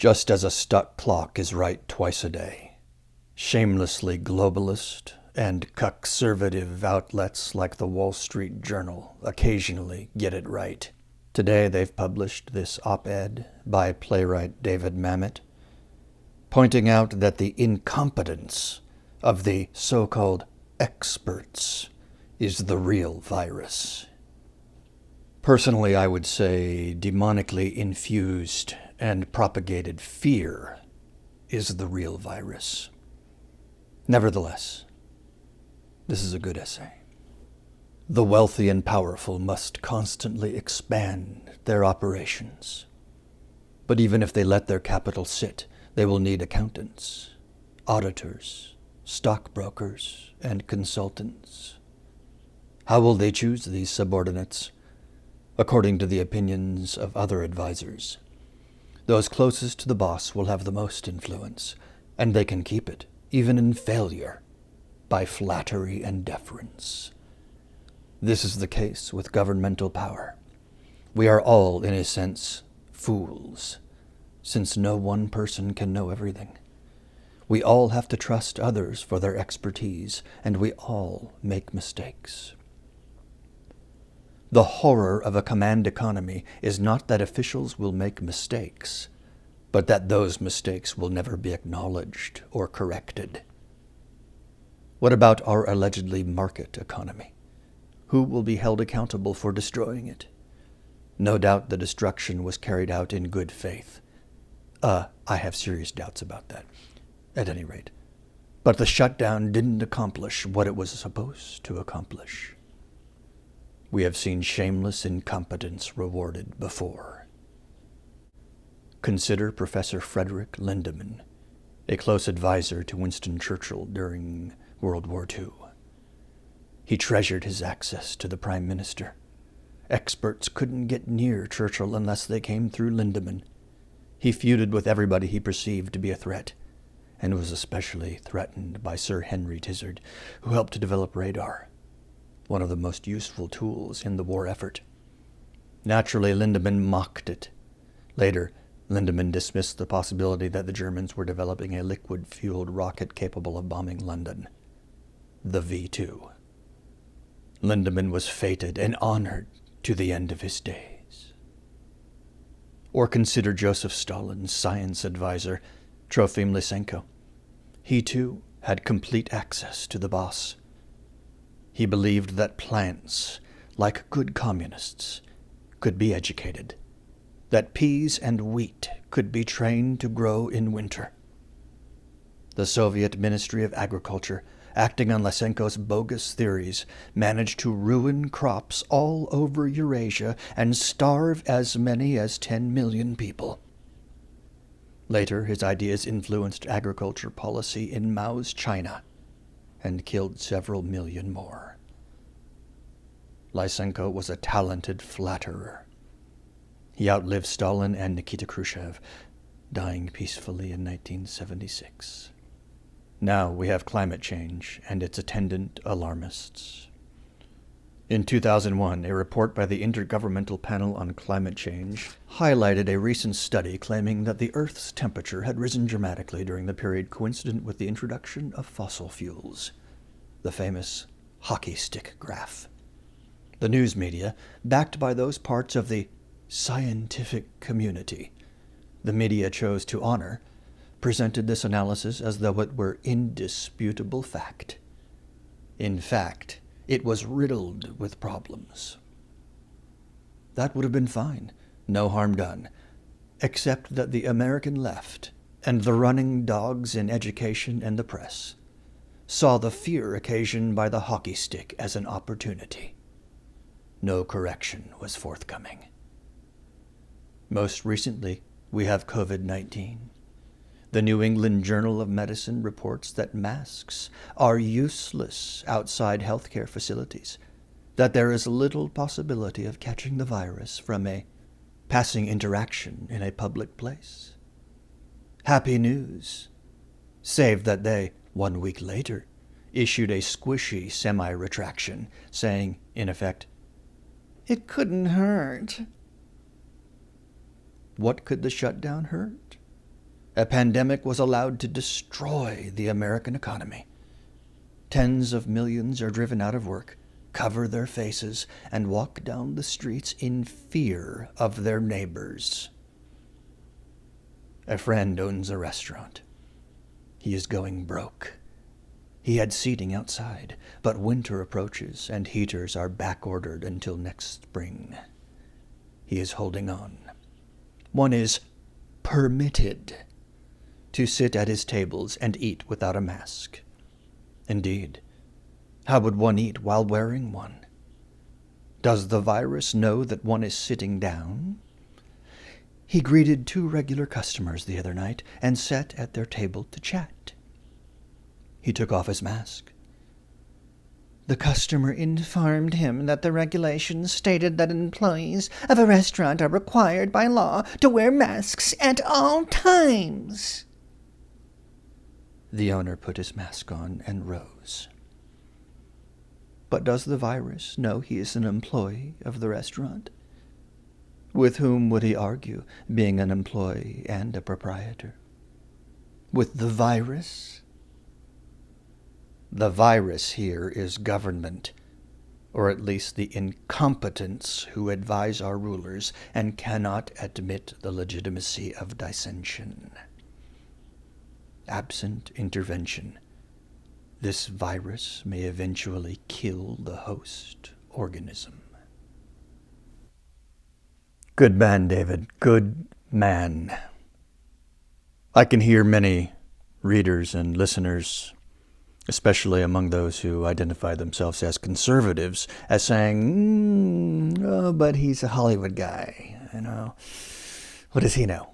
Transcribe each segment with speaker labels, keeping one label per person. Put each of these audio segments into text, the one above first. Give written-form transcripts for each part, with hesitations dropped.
Speaker 1: Just as a stuck clock is right twice a day, shamelessly globalist and conservative outlets like the Wall Street Journal occasionally get it right. Today they've published this op-ed by playwright David Mamet, pointing out that the incompetence of the so-called experts is the real virus. Personally, I would say demonically infused and propagated fear is the real virus. Nevertheless, this is a good essay. The wealthy and powerful must constantly expand their operations. But even if they let their capital sit, they will need accountants, auditors, stockbrokers, and consultants. How will they choose these subordinates? According to the opinions of other advisors, those closest to the boss will have the most influence, and they can keep it, even in failure, by flattery and deference. This is the case with governmental power. We are all, in a sense, fools, since no one person can know everything. We all have to trust others for their expertise, and we all make mistakes. The horror of a command economy is not that officials will make mistakes, but that those mistakes will never be acknowledged or corrected. What about our allegedly market economy? Who will be held accountable for destroying it? No doubt the destruction was carried out in good faith. I have serious doubts about that, at any rate. But the shutdown didn't accomplish what it was supposed to accomplish. We have seen shameless incompetence rewarded before. Consider Professor Frederick Lindemann, a close advisor to Winston Churchill during World War II. He treasured his access to the Prime Minister. Experts couldn't get near Churchill unless they came through Lindemann. He feuded with everybody he perceived to be a threat, and was especially threatened by Sir Henry Tizard, who helped to develop radar, one of the most useful tools in the war effort. Naturally, Lindemann mocked it. Later, Lindemann dismissed the possibility that the Germans were developing a liquid-fueled rocket capable of bombing London, the V-2. Lindemann was feted and honored to the end of his days. Or consider Joseph Stalin's science advisor, Trofim Lysenko. He, too, had complete access to the boss. He believed that plants, like good communists, could be educated, that peas and wheat could be trained to grow in winter. The Soviet Ministry of Agriculture, acting on Lysenko's bogus theories, managed to ruin crops all over Eurasia and starve as many as 10 million people. Later, his ideas influenced agriculture policy in Mao's China and killed several million more. Lysenko was a talented flatterer. He outlived Stalin and Nikita Khrushchev, dying peacefully in 1976. Now we have climate change and its attendant alarmists. In 2001, a report by the Intergovernmental Panel on Climate Change highlighted a recent study claiming that the Earth's temperature had risen dramatically during the period coincident with the introduction of fossil fuels, the famous hockey stick graph. The news media, backed by those parts of the scientific community the media chose to honor, presented this analysis as though it were indisputable fact. In fact, it was riddled with problems. That would have been fine, no harm done, except that the American left and the running dogs in education and the press saw the fear occasioned by the hockey stick as an opportunity. No correction was forthcoming. Most recently, we have COVID-19. The New England Journal of Medicine reports that masks are useless outside healthcare facilities, that there is little possibility of catching the virus from a passing interaction in a public place. Happy news, save that they, 1 week later, issued a squishy semi-retraction, saying, in effect, "It couldn't hurt." What could the shutdown hurt? A pandemic was allowed to destroy the American economy. Tens of millions are driven out of work, cover their faces, and walk down the streets in fear of their neighbors. A friend owns a restaurant. He is going broke. He had seating outside, but winter approaches and heaters are back-ordered until next spring. He is holding on. One is permitted to sit at his tables and eat without a mask. Indeed, how would one eat while wearing one? Does the virus know that one is sitting down? He greeted 2 regular customers the other night and sat at their table to chat. He took off his mask. The customer informed him that the regulations stated that employees of a restaurant are required by law to wear masks at all times. The owner put his mask on and rose. But does the virus know he is an employee of the restaurant? With whom would he argue, being an employee and a proprietor? With the virus? The virus here is government, or at least the incompetents who advise our rulers and cannot admit the legitimacy of dissension. Absent intervention, this virus may eventually kill the host organism. Good man, David. Good man. I can hear many readers and listeners, especially among those who identify themselves as conservatives, as saying, oh, but he's a Hollywood guy, What does he know?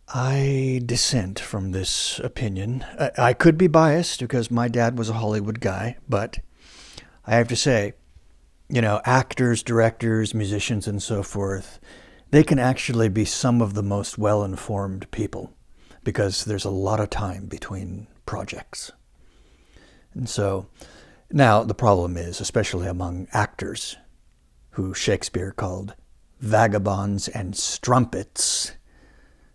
Speaker 1: I dissent from this opinion. I could be biased because my dad was a Hollywood guy, but I have to say, actors, directors, musicians, and so forth, they can actually be some of the most well-informed people because there's a lot of time between projects. And so now the problem is, especially among actors, who Shakespeare called vagabonds and strumpets,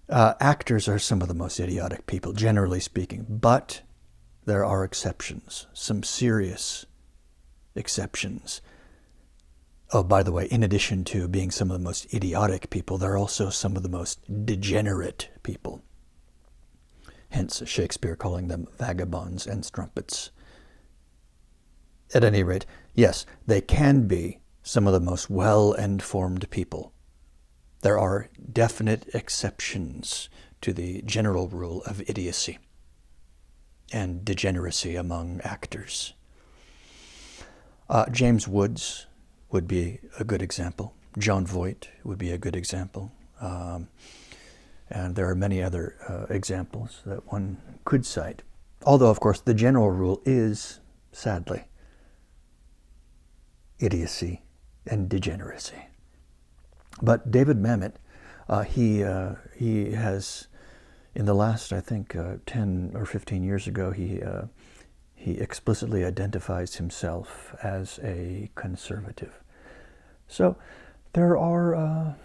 Speaker 1: actors are some of the most idiotic people, generally speaking, but there are exceptions, some serious exceptions. Oh, by the way, in addition to being some of the most idiotic people, they're also some of the most degenerate people. Hence Shakespeare calling them vagabonds and strumpets. At any rate, yes, they can be some of the most well-informed people. There are definite exceptions to the general rule of idiocy and degeneracy among actors. James Woods would be a good example. Jon Voight would be a good example. And there are many other examples that one could cite. Although, of course, the general rule is, sadly, idiocy and degeneracy. But David Mamet, he has, in the last, I think, 10 or 15 years ago, he explicitly identifies himself as a conservative. So there are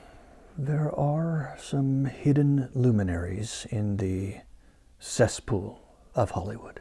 Speaker 1: some hidden luminaries in the cesspool of Hollywood.